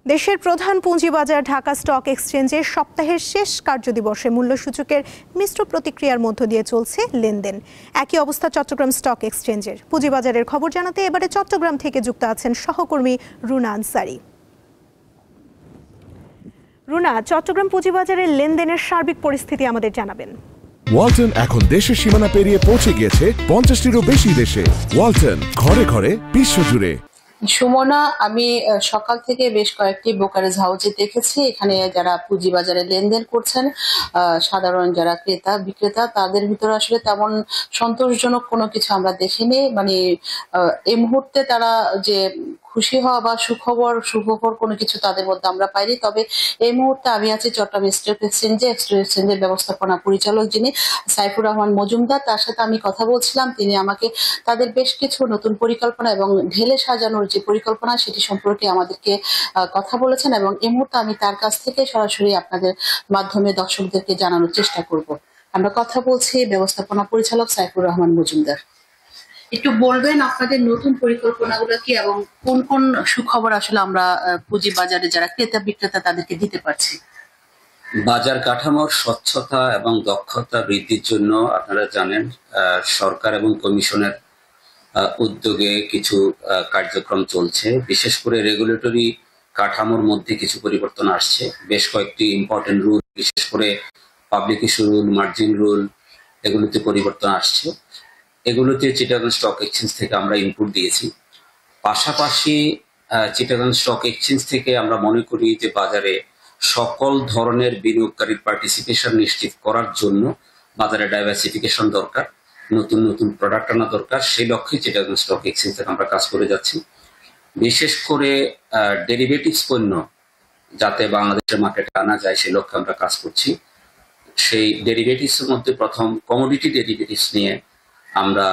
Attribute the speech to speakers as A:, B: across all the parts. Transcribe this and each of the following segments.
A: দেশের প্রধান পুঁজিবাজার ঢাকা স্টক এক্সচেঞ্জের সপ্তাহের শেষ কার্যদিবসে মূল্যসূচকের মিশ্র প্রতিক্রিয়ার মধ্য দিয়ে চলছে লেনদেন। একই অবস্থা চট্টগ্রাম স্টক এক্সচেঞ্জের। পুঁজিবাজারের খবর জানাতে এবারে চট্টগ্রাম থেকে যুক্ত আছেন সহকর্মী রুনা আনসারি। রুনা, চট্টগ্রাম পুঁজিবাজারের লেনদেনের সার্বিক পরিস্থিতি আমাদের জানাবেন।
B: ওয়ালটন এখন দেশের সীমানা পেরিয়ে পৌঁছে গিয়েছে 50টিরও বেশি দেশে। ওয়ালটন, ঘরে ঘরে বিশ্বজুড়ে।
C: সুমনা, আমি সকাল থেকে বেশ কয়েকটি ব্রোকারেজ হাউসে দেখেছি এখানে যারা পুঁজিবাজারে লেনদেন করছেন, সাধারণ যারা ক্রেতা বিক্রেতা, তাদের ভিতরে আসলে তেমন সন্তোষজনক কোনো কিছু আমরা দেখিনি। মানে এই মুহূর্তে তারা যে খুশি হওয়া বা সুখবর কোনো কিছু তাদের মধ্যে আমরা পাইনি। তবে এই মুহূর্তে আমি আছি চট্টগ্রাম স্টক এক্সচেঞ্জের ব্যবস্থাপনা পরিচালক যিনি সাইফুর রহমান মজুমদার, তার সাথে আমি কথা বলছিলাম। তিনি আমাকে তাদের বেশ কিছু নতুন পরিকল্পনা এবং ঢেলে সাজানোর যে পরিকল্পনা সেটি সম্পর্কে আমাদেরকে কথা বলেছেন, এবং এই মুহূর্তে আমি তার কাছ থেকে সরাসরি আপনাদের মাধ্যমে দর্শকদেরকে জানানোর চেষ্টা করব। আমরা কথা বলছি ব্যবস্থাপনা পরিচালক সাইফুর রহমান মজুমদার। একটু বলবেন আপনাদের নতুন পরিকল্পনাগুলো কি এবং কোন কোন সুখবর আসলে আমরা পুঁজিবাজারে যারা ক্রেতা বিক্রেতা তাদেরকে দিতে পারছি?
D: বাজার কাঠামোর স্বচ্ছতা এবং দক্ষতা বৃদ্ধির জন্য আপনারা জানেন সরকার এবং কমিশনের উদ্যোগে কিছু কার্যক্রম চলছে। বিশেষ করে রেগুলেটরি কাঠামোর মধ্যে কিছু পরিবর্তন আসছে। বেশ কয়েকটি ইম্পর্টেন্ট রুল, বিশেষ করে public issue rule, margin rule, এগুলোতে পরিবর্তন আসছে। এগুলোতে চিটাগং স্টক এক্সচেঞ্জ থেকে আমরা ইনপুট দিয়েছি। পাশাপাশি চিটাগং স্টক এক্সচেঞ্জ থেকে আমরা মনে করি যে বাজারে সকল ধরনের বিনিয়োগকারীর পার্টিসিপেশন নিশ্চিত করার জন্য বাজারে ডাইভার্সিফিকেশন দরকার, নতুন নতুন প্রোডাক্ট আনা দরকার। সেই লক্ষ্যে চিটাগং স্টক এক্সচেঞ্জ থেকে আমরা কাজ করে যাচ্ছি। বিশেষ করে ডেরিভেটিভস পণ্য যাতে বাংলাদেশের মার্কেটে আনা যায় সেই লক্ষ্যে আমরা কাজ করছি। সেই ডেরিভেটিভসের মধ্যে প্রথম কমোডিটি ডেরিভেটিভস নিয়ে আমরা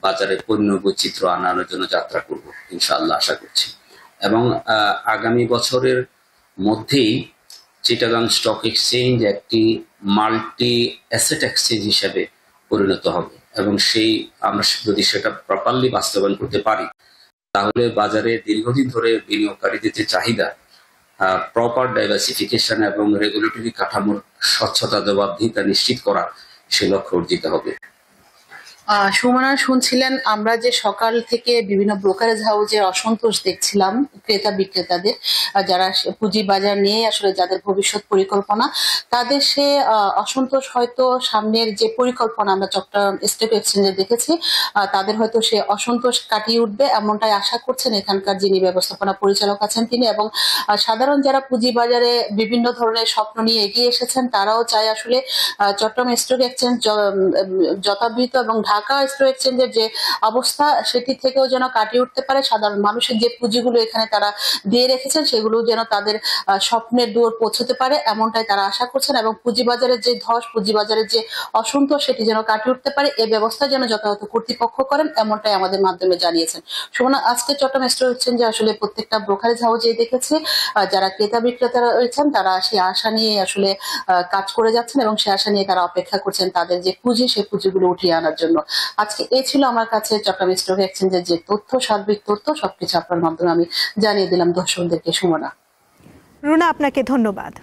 D: বাজারে পণ্য বৈচিত্র্য আনানোর জন্য যাত্রা করব ইনশাআল্লাহ, আশা করছি। এবং আগামী বছরের মধ্যেই চিটাগং স্টক এক্সচেঞ্জ একটি মাল্টি অ্যাসেট এক্সচেঞ্জ হিসেবে পরিণত হবে, এবং আমরা যদি সেটা প্রপারলি বাস্তবায়ন করতে পারি তাহলে বাজারে দীর্ঘদিন ধরে বিনিয়োগকারীদের যে চাহিদা, প্রপার ডাইভার্সিফিকেশন এবং রেগুলেটরি কাঠামোর স্বচ্ছতা জবাবদিহিতা নিশ্চিত করা, সে লক্ষ্য অর্জিত হবে।
C: সুমনা, শুনছিলেন আমরা যে সকাল থেকে বিভিন্ন ব্রোকারেজ হাউসে অসন্তোষ দেখছিলাম ক্রেতা বিক্রেতাদের, যারা পুঁজিবাজার নিয়ে আসলে যাদের ভবিষ্যৎ পরিকল্পনা, তাদের সে অসন্তোষ হয়তো সামনের যে পরিকল্পনা আমরা চট্টগ্রাম স্টক এক্সচেঞ্জে দেখেছি তাদের হয়তো সে অসন্তোষ কাটিয়ে উঠবে, এমনটাই আশা করছেন এখানকার যিনি ব্যবস্থাপনা পরিচালক আছেন তিনি। এবং সাধারণ যারা পুঁজিবাজারে বিভিন্ন ধরনের স্বপ্ন নিয়ে এগিয়ে এসেছেন তারাও চায় আসলে চট্টগ্রাম স্টক এক্সচেঞ্জ যথাবিহিত এবং ঢাকা স্টক এক্সচেঞ্জের যে অবস্থা সেটি থেকেও যেন কাটিয়ে উঠতে পারে। সাধারণ মানুষের যে পুঁজিগুলো এখানে তারা দিয়ে রেখেছেন সেগুলো যেন তাদের স্বপ্নের দুয়ার পৌঁছতে পারে, এমনটাই তারা আশা করছেন। এবং পুঁজিবাজারের যে ধস, পুঁজিবাজারের যে অসন্তোষ সেটি যেন কাটিয়ে উঠতে পারে, এই ব্যবস্থা যেন যথাযথ কর্তৃপক্ষ করেন, এমনটাই আমাদের মাধ্যমে জানিয়েছেন। সুমনা, আজকে চট্টগ্রাম স্টক এক্সচেঞ্জে আসলে প্রত্যেকটা ব্রোকারেজ হাউসে দেখেছি যারা ক্রেতা বিক্রেতারা রয়েছেন তারা সেই আশা নিয়ে আসলে কাজ করে যাচ্ছেন, এবং সেই আশা নিয়ে তারা অপেক্ষা করছেন তাদের যে পুঁজি সেই পুঁজিগুলো উঠিয়ে আনার জন্য। আজকে এই ছিল আমার কাছে চট্টগ্রাম স্টক এক্সচেঞ্জের যে তথ্য, সার্বিক তথ্য, সবকিছু আপনার মাধ্যমে আমি জানিয়ে দিলাম দর্শকদেরকে। সুমনা।
A: রুনা, আপনাকে ধন্যবাদ।